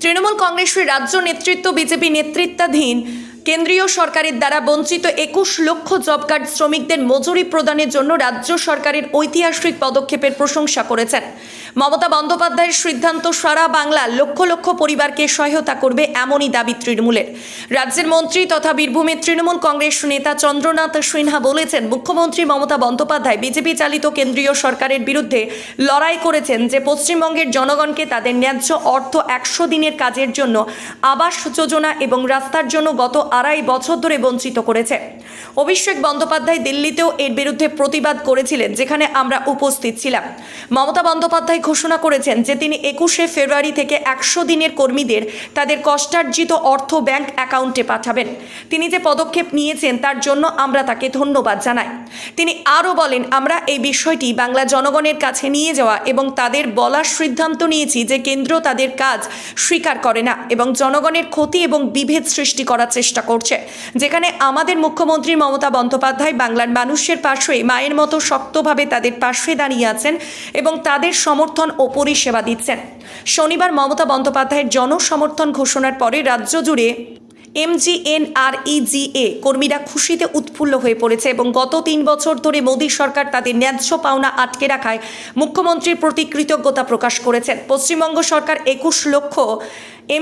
তৃণমূল কংগ্রেসের রাজ্য নেতৃত্ব বিজেপি নেতৃত্বাধীন কেন্দ্রীয় সরকারের দ্বারা বঞ্চিত 21 লক্ষ জব কার্ড শ্রমিকদের মজুরি প্রদানের জন্য রাজ্য সরকারের ঐতিহাসিক পদক্ষেপের প্রশংসা করেছেন। মমতা বন্দ্যোপাধ্যায়ের সিদ্ধান্ত সারা বাংলার লক্ষ লক্ষ পরিবারকে সহায়তা করবে এমনই দাবি তৃণমূলের। রাজ্যের মন্ত্রী তথা বীরভূমের তৃণমূল কংগ্রেস নেতা চন্দ্রনাথ সিনহা বলেছেন, মুখ্যমন্ত্রী মমতা বন্দ্যোপাধ্যায় বিজেপি চালিত কেন্দ্রীয় সরকারের বিরুদ্ধে লড়াই করেছেন যে পশ্চিমবঙ্গের জনগণকে তাদের ন্যায্য অর্থ 100 দিনের কাজের জন্য আবাস যোজনা এবং রাস্তার জন্য গত 2.5 বছর ধরে বঞ্চিত করেছে। অভিষেক বন্দ্যোপাধ্যায় দিল্লিতেও এর বিরুদ্ধে প্রতিবাদ করেছিলেন, যেখানে আমরা উপস্থিত ছিলাম। মমতা বন্দ্যোপাধ্যায় ঘোষণা করেছেন যে তিনি 21শে ফেব্রুয়ারি থেকে 100 দিনের কর্মীদের তাদের কষ্টার্জিত অর্থ ব্যাংক অ্যাকাউন্টে পাঠাবেন। তিনি যে পদক্ষেপ নিয়েছেন তার জন্য আমরা তাকে ধন্যবাদ জানাই। তিনি আরও বলেন, আমরা এই বিষয়টি বাংলা জনগণের কাছে নিয়ে যাওয়া এবং তাদের বলার সিদ্ধান্ত নিয়েছি যে কেন্দ্র তাদের কাজ স্বীকার করে না এবং জনগণের ক্ষতি এবং বিভেদ সৃষ্টি করার চেষ্টা করছে, যেখানে আমাদের মুখ্যমন্ত্রী মমতা বন্দ্যোপাধ্যায় বাংলার মানুষের পাশে মায়ের মতো শক্তভাবে তাদের পাশে দাঁড়িয়ে আছেন এবং তাদের সমর্থন ও পরিষেবা দিচ্ছেন। শনিবার মমতা বন্দ্যোপাধ্যায়ের জনসমর্থন ঘোষণার পরে রাজ্য জুড়ে MGNREGA কর্মীরা খুশিতে উৎফুল্ল হয়ে পড়েছে এবং গত 3 বছর ধরে মোদী সরকার তাদের ন্যায্য পাওনা আটকে রাখায় মুখ্যমন্ত্রীর প্রতি কৃতজ্ঞতা প্রকাশ করেছেন। পশ্চিমবঙ্গ সরকার 21 লক্ষ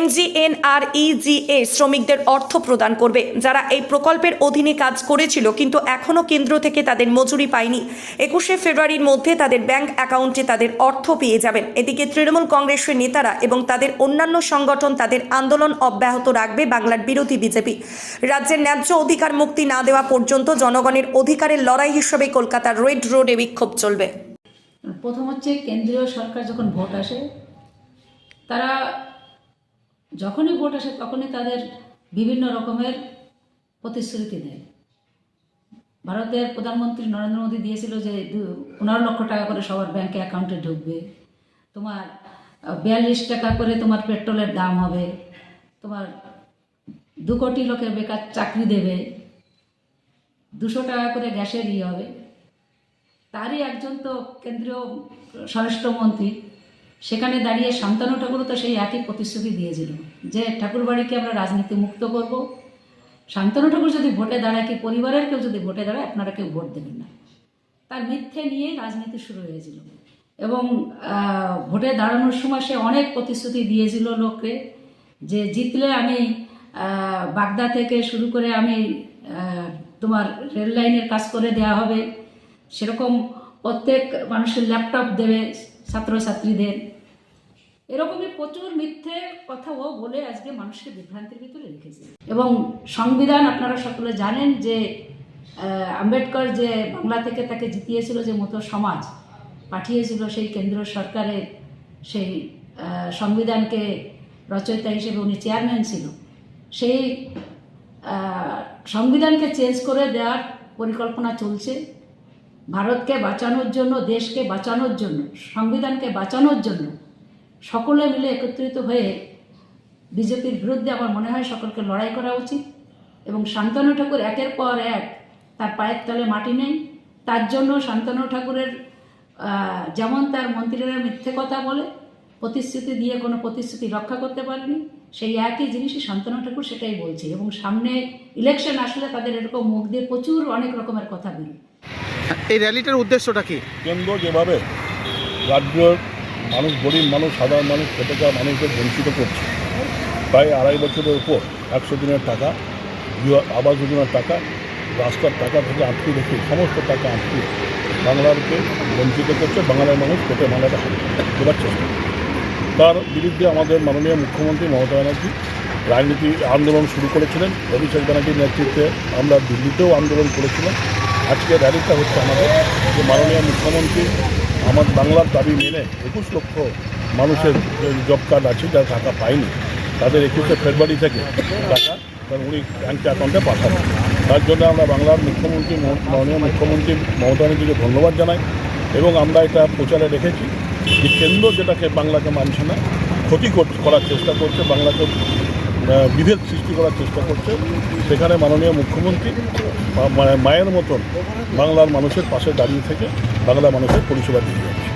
MGNREGA শ্রমিকদের অর্থ প্রদান করবে, যারা এই প্রকল্পের অধীনে কাজ করেছিল কিন্তু এখনও কেন্দ্র থেকে তাদের মজুরি পায়নি। 21শে ফেব্রুয়ারির মধ্যে তাদের ব্যাংক অ্যাকাউন্টে তাদের অর্থ পেয়ে যাবেন। এদিকে তৃণমূল কংগ্রেসের নেতারা এবং তাদের অন্যান্য সংগঠন তাদের আন্দোলন অব্যাহত রাখবে বাংলার বিরোধী বিজেপি। রাজ্যের ন্যায্য অধিকার মুক্তি না দেওয়া পর্যন্ত জনগণের অধিকারের লড়াই হিসেবে কলকাতার রেড রোডে বিক্ষোভ চলবে। প্রথম হচ্ছে, কেন্দ্রীয় সরকার যখন ভোট আসে, তারা যখনই ভোট আসে তখনই তাদের বিভিন্ন রকমের প্রতিশ্রুতি দেয়। ভারতের প্রধানমন্ত্রী নরেন্দ্র মোদী দিয়েছিল যে 15 লক্ষ টাকা করে সবার ব্যাংকে অ্যাকাউন্টে ঢুকবে, তোমার 42 টাকা করে তোমার পেট্রোলের দাম হবে, তোমার 2 কোটি লোকের বেকার চাকরি দেবে, 200 টাকা করে গ্যাসের হবে। তারই একজন তো কেন্দ্রীয় স্বরাষ্ট্রমন্ত্রী সেখানে দাঁড়িয়ে শান্তনু ঠাকুরও তো সেই একই প্রতিশ্রুতি দিয়েছিল যে ঠাকুরবাড়িকে আমরা রাজনীতি মুক্ত করব। শান্তনু ঠাকুর যদি ভোটে দাঁড়ায়, কি পরিবারের কেউ যদি ভোটে দাঁড়ায়, আপনারা কেউ ভোট দেবেন না। তার মিথ্যে নিয়ে রাজনীতি শুরু হয়েছিল এবং ভোটে দাঁড়ানোর সময় সে অনেক প্রতিশ্রুতি দিয়েছিল লোককে, যে জিতলে আমি বাগদা থেকে শুরু করে আমি তোমার রেল লাইনের কাজ করে দেওয়া হবে, সেরকম প্রত্যেক মানুষের ল্যাপটপ দেবে ছাত্রছাত্রীদের। এরকমই প্রচুর মিথ্যে কথা ও বলে আজকে মানুষকে বিভ্রান্তির ভিতরে রেখেছে। এবং সংবিধান আপনারা সকলে জানেন যে আম্বেদকর যে বাংলা থেকে তাকে জিতিয়েছিল, যে মতো সমাজ পাঠিয়েছিল সেই কেন্দ্র সরকারের সেই সংবিধানকে রচয়িতা হিসেবে উনি চেয়ারম্যান ছিল, সেই সংবিধানকে চেঞ্জ করে দেওয়ার পরিকল্পনা চলছে। ভারতকে বাঁচানোর জন্য, দেশকে বাঁচানোর জন্য, সংবিধানকে বাঁচানোর জন্য সকলে মিলে একত্রিত হয়ে বিজেপির বিরুদ্ধে আমার মনে হয় সকলকে লড়াই করা উচিত। এবং শান্তনু ঠাকুর একের পর এক তার পায়ের তলে মাটি নেই। তার জন্য শান্তনু ঠাকুরের যেমন তার মন্ত্রীরা মিথ্যে কথা বলে, প্রতিশ্রুতি দিয়ে কোনো প্রতিশ্রুতি রক্ষা করতে পারেনি, সেই একই জিনিসই শান্তনু ঠাকুর সেটাই বলছে। এবং সামনে ইলেকশন আসলে তাদের এরকম মুখ দিয়ে প্রচুর অনেক রকমের কথা বেরোয়। এই র্যালিটার উদ্দেশ্যটা কি? কেন্দ্র যেভাবে রাজ্যের মানুষ, গরিব মানুষ, সাধারণ মানুষ, খেটে খাওয়া মানুষদের বঞ্চিত করছে, প্রায় 2.5 বছরের উপর 100 দিনের টাকা, আবাস যোজনার টাকা, রাস্তার টাকা থেকে আটকে রেখে সমস্ত টাকা আটকে বাংলাকে বঞ্চিত করছে, বাংলার মানুষ পেটে মালাটা দেওয়ার চেষ্টা করছে। তার বিরুদ্ধে আমাদের মাননীয় মুখ্যমন্ত্রী মমতা ব্যানার্জি রাজনীতি আন্দোলন শুরু করেছিলেন। অভিষেক ব্যানার্জির নেতৃত্বে আমরা দিল্লিতেও আন্দোলন করেছিলাম। আজকে র্যালিটা হচ্ছে আমাদের যে মাননীয় মুখ্যমন্ত্রী আমার বাংলার দাবি মেনে 21 লক্ষ মানুষের জব কার্ড আছে যারা টাকা পায়নি, তাদের 21শে ফেব্রুয়ারি থেকে টাকা উনি ব্যাঙ্ক অ্যাকাউন্টে পাঠাবেন। তার জন্য আমরা বাংলার মুখ্যমন্ত্রী মাননীয় মুখ্যমন্ত্রী মমতা ব্যানার্জিকে ধন্যবাদ জানাই। এবং আমরা এটা প্রচারে রেখেছি যে কেন্দ্র যেটাকে বাংলাকে মানছে না, ক্ষতি করার চেষ্টা করছে, বাংলাকে বিভেদ সৃষ্টি করার চেষ্টা করছে, সেখানে মাননীয় মুখ্যমন্ত্রী মায়ের মতন বাংলার মানুষের পাশে দাঁড়িয়ে থেকে বাংলা মানুষের পরিষেবা দিয়ে যাচ্ছে।